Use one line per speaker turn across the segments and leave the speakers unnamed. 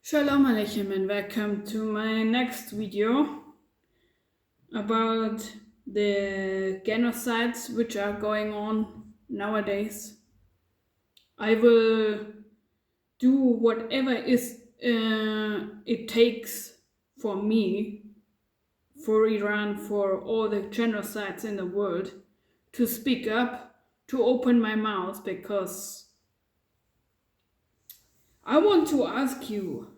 Shalom Aleichem and welcome to my next video about the genocides which are going on nowadays. I will do whatever it takes for me, for Iran, for all the genocides in the world, to speak up, to open my mouth, because I want to ask you,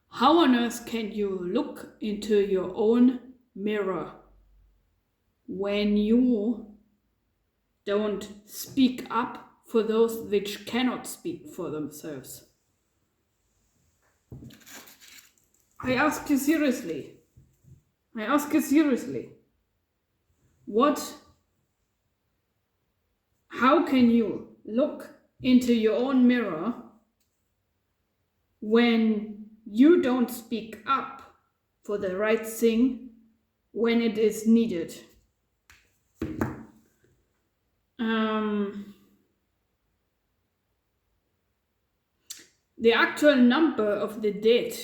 how on earth can you look into your own mirror when you don't speak up for those which cannot speak for themselves? I ask you seriously. How can you look into your own mirror when you don't speak up for the right thing when it is needed? The actual number of the dead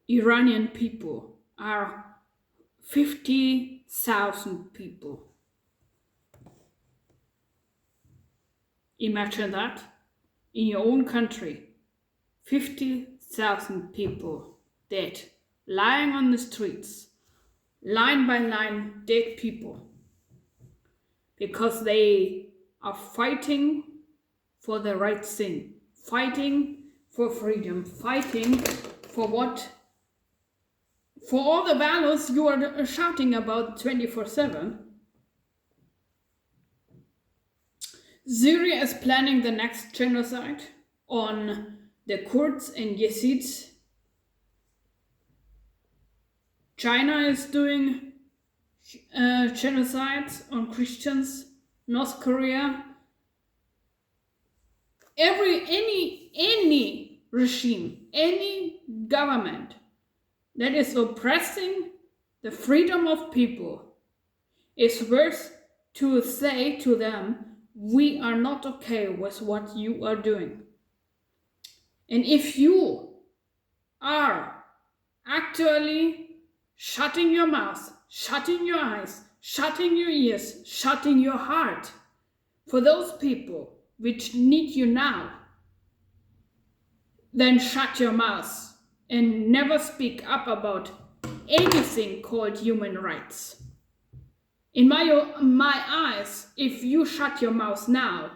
Iranian people are 50,000 people. Imagine that in your own country, 50,000 people dead, lying on the streets, line by line, dead people, because they are fighting for the right thing, fighting for freedom, fighting for all the values you are shouting about 24/7. Syria is planning the next genocide on the Kurds and Yazidis. China is doing genocides on Christians. North Korea. Any regime, any government that is oppressing the freedom of people is worth to say to them, we are not okay with what you are doing. And if you are actually shutting your mouth, shutting your eyes, shutting your ears, shutting your heart for those people which need you now, then shut your mouth and never speak up about anything called human rights. In my eyes, if you shut your mouth now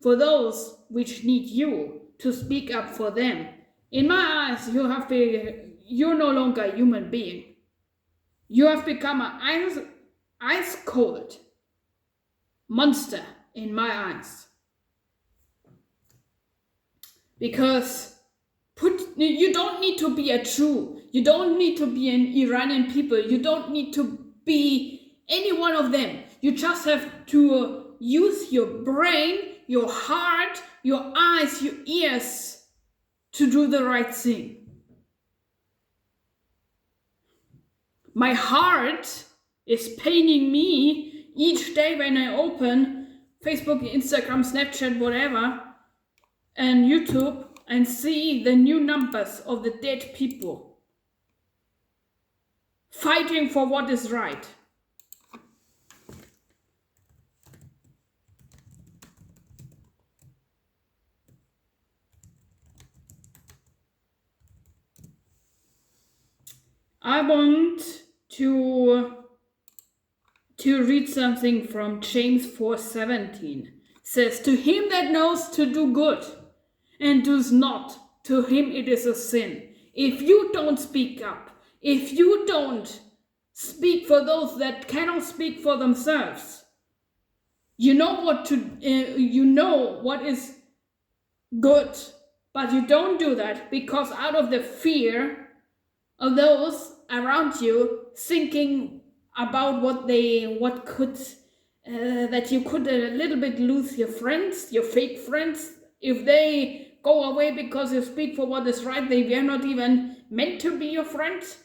for those which need you to speak up for them, in my eyes, you're no longer a human being. You have become an ice cold monster in my eyes. Because you don't need to be a Jew. You don't need to be an Iranian people. You don't need to be any one of them. You just have to use your brain, your heart, your eyes, your ears to do the right thing. My heart is paining me each day when I open Facebook, Instagram, Snapchat, whatever, and YouTube, and see the new numbers of the dead people fighting for what is right. I want to read something from James 4:17. It says, to him that knows to do good and does not, to him it is a sin. If you don't speak up, if you don't speak for those that cannot speak for themselves, you know what is good, but you don't do that because out of the fear of those around you thinking about that you could a little bit lose your friends, your fake friends, if they go away because you speak for what is right. They were not even meant to be your friends.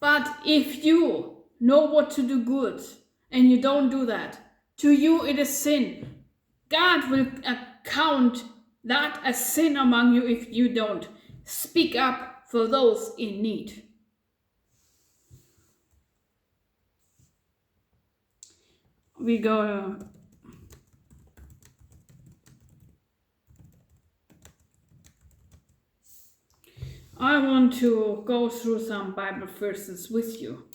But if you know what to do good and you don't do that, to you it is sin. God will account that a sin among you if you don't. Speak up for those in need. We go. I want to go through some Bible verses with you.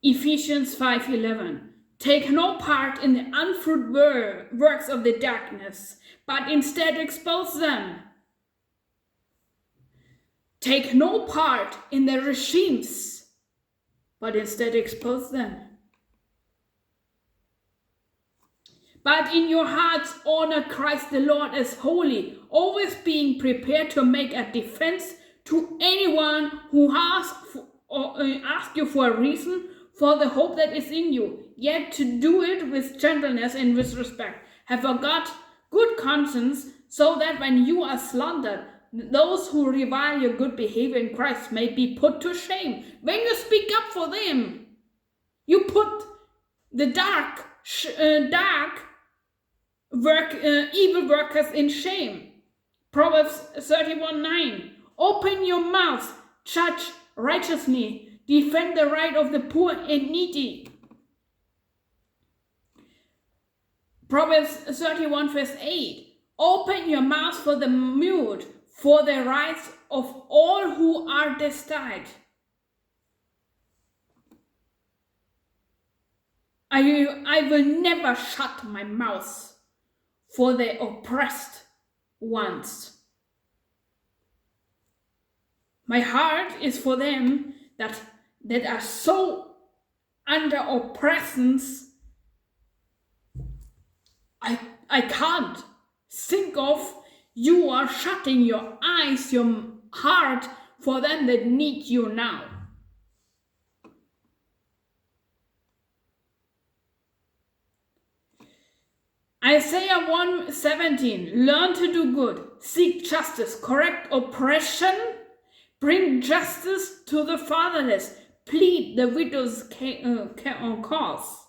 Ephesians 5:11. Take no part in the unfruitful works of the darkness, but instead expose them. Take no part in the regimes, but instead expose them. But in your hearts honor Christ the Lord as holy, always being prepared to make a defense to anyone who asks you for a reason for the hope that is in you, yet to do it with gentleness and with respect. Have a good conscience, so that when you are slandered, those who revile your good behavior in Christ may be put to shame. When you speak up for them, you put the evil workers in shame. Proverbs 31:9. Open your mouth, judge righteously, defend the right of the poor and needy. Proverbs 31:8. Open your mouth for the mute, for the rights of all who are destitute. I will never shut my mouth for the oppressed ones. My heart is for them that are so under oppressions. I can't think of you are shutting your eyes, your heart for them that need you now. Isaiah 1:17. Learn to do good, seek justice, correct oppression, bring justice to the fatherless, plead the widow's cause.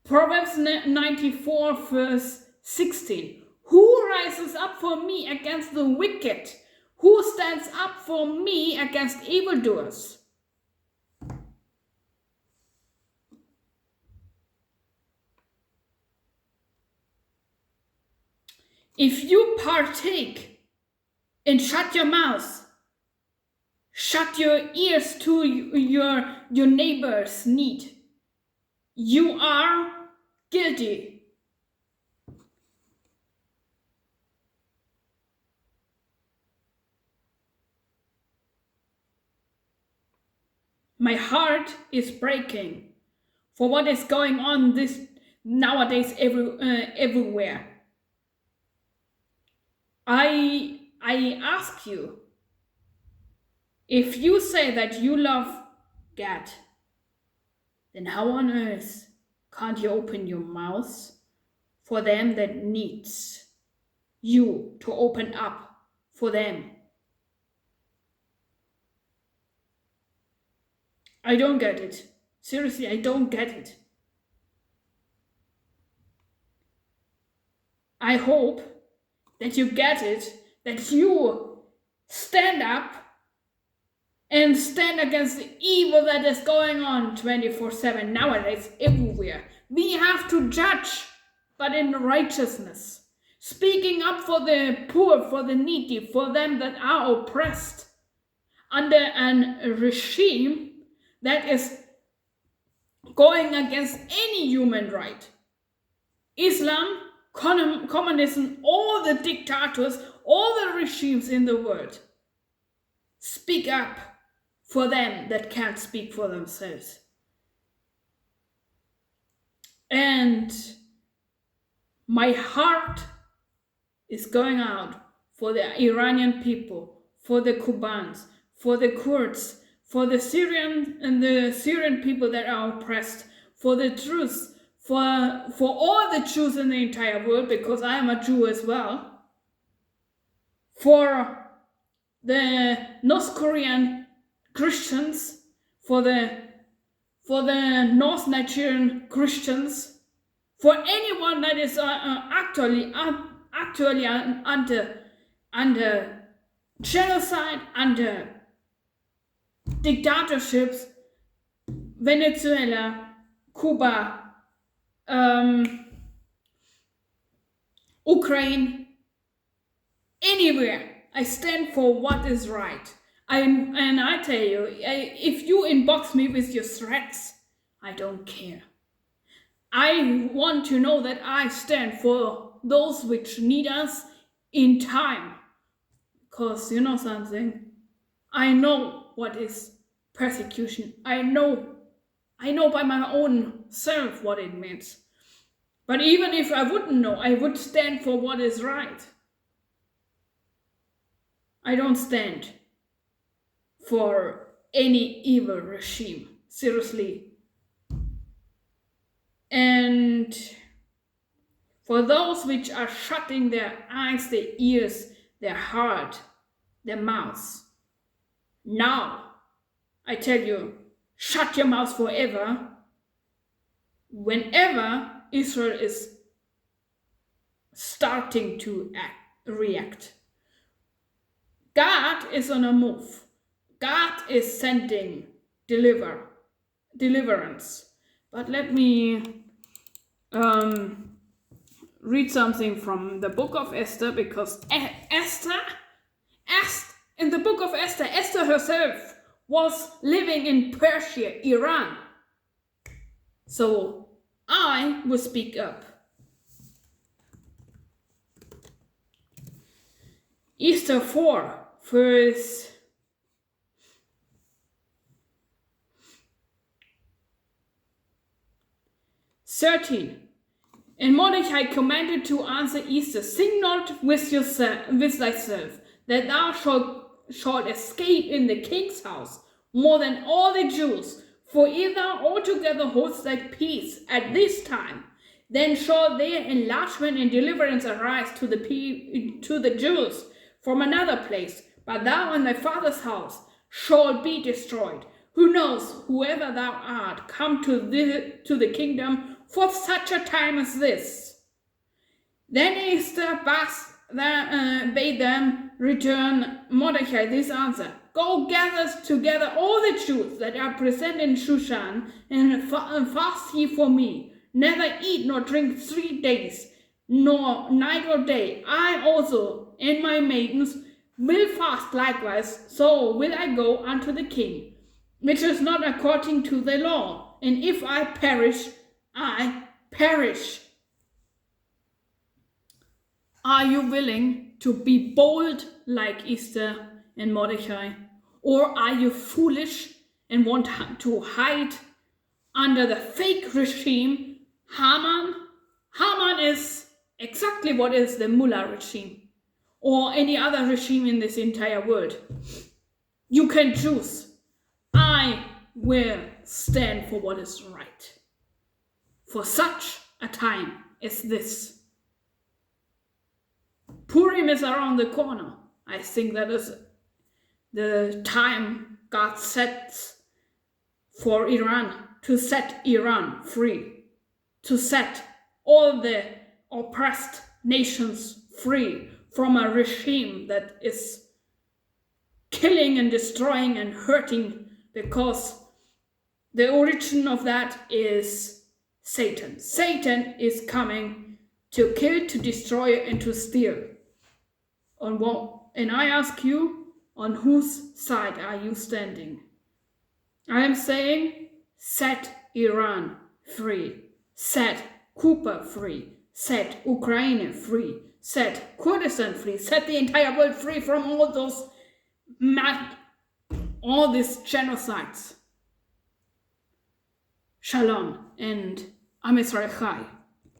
Proverbs 94:16. Who rises up for me against the wicked? Who stands up for me against evildoers? If you partake and shut your mouth, shut your ears to your neighbor's need, you are guilty. My heart is breaking for what is going on nowadays everywhere. I ask you, if you say that you love God, then how on earth can't you open your mouth for them that needs you to open up for them? I don't get it. Seriously, I don't get it. I hope that you get it, that you stand up and stand against the evil that is going on 24/7 nowadays everywhere. We have to judge, but in righteousness. Speaking up for the poor, for the needy, for them that are oppressed under a regime that is going against any human right. Islam, communism, all the dictators, all the regimes in the world. Speak up for them that can't speak for themselves. And my heart is going out for the Iranian people, for the Cubans, for the Kurds, for the Syrian people that are oppressed, for the Jews, for all the Jews in the entire world, because I am a Jew as well, for the North Korean Christians, for the North Nigerian Christians, for anyone that is actually under genocide, under dictatorships, Venezuela, Cuba, Ukraine, anywhere. I stand for what is right. And I tell you, if you inbox me with your threats, I don't care. I want to know that I stand for those which need us in time. Because you know something, I know what is persecution. I know by my own self what it means. But even if I wouldn't know, I would stand for what is right. I don't stand for any evil regime, seriously. And for those which are shutting their eyes, their ears, their heart, their mouths, now, I tell you, shut your mouth forever. Whenever Israel is starting to react, God is on a move. God is sending deliverance. But let me read something from the book of Esther, because in the book of Esther, Esther herself was living in Persia, Iran. So I will speak up. Esther 4, verse 13. And Mordecai commanded to answer Esther, "Sing not with thyself, that thou shalt escape in the king's house more than all the Jews. For if thou altogether holdst thy peace at this time, then shall their enlargement and deliverance arise to the Jews from another place. But thou and thy father's house shall be destroyed. Who knows, whoever thou art, come to the kingdom for such a time as this." Then Esther bade them return Mordecai this answer: "Go gather together all the Jews that are present in Shushan, and fast ye for me. Neither eat nor drink 3 days, nor night or day. I also and my maidens will fast likewise, so will I go unto the king, which is not according to the law. And if I perish, I perish." Are you willing to be bold like Esther and Mordecai? Or are you foolish and want to hide under the fake regime, Haman? Haman is exactly what is the Mullah regime, or any other regime in this entire world. You can choose. I will stand for what is right, for such a time as this. Purim is around the corner. I think that is the time God sets for Iran, to set Iran free, to set all the oppressed nations free from a regime that is killing and destroying and hurting, because the origin of that is Satan. Satan is coming to kill, to destroy, and to steal. And I ask you, on whose side are you standing? I am saying, set Iran free, set Cuba free, set Ukraine free, set Kurdistan free, set the entire world free from all these genocides. Shalom and Am Yisrael Chai.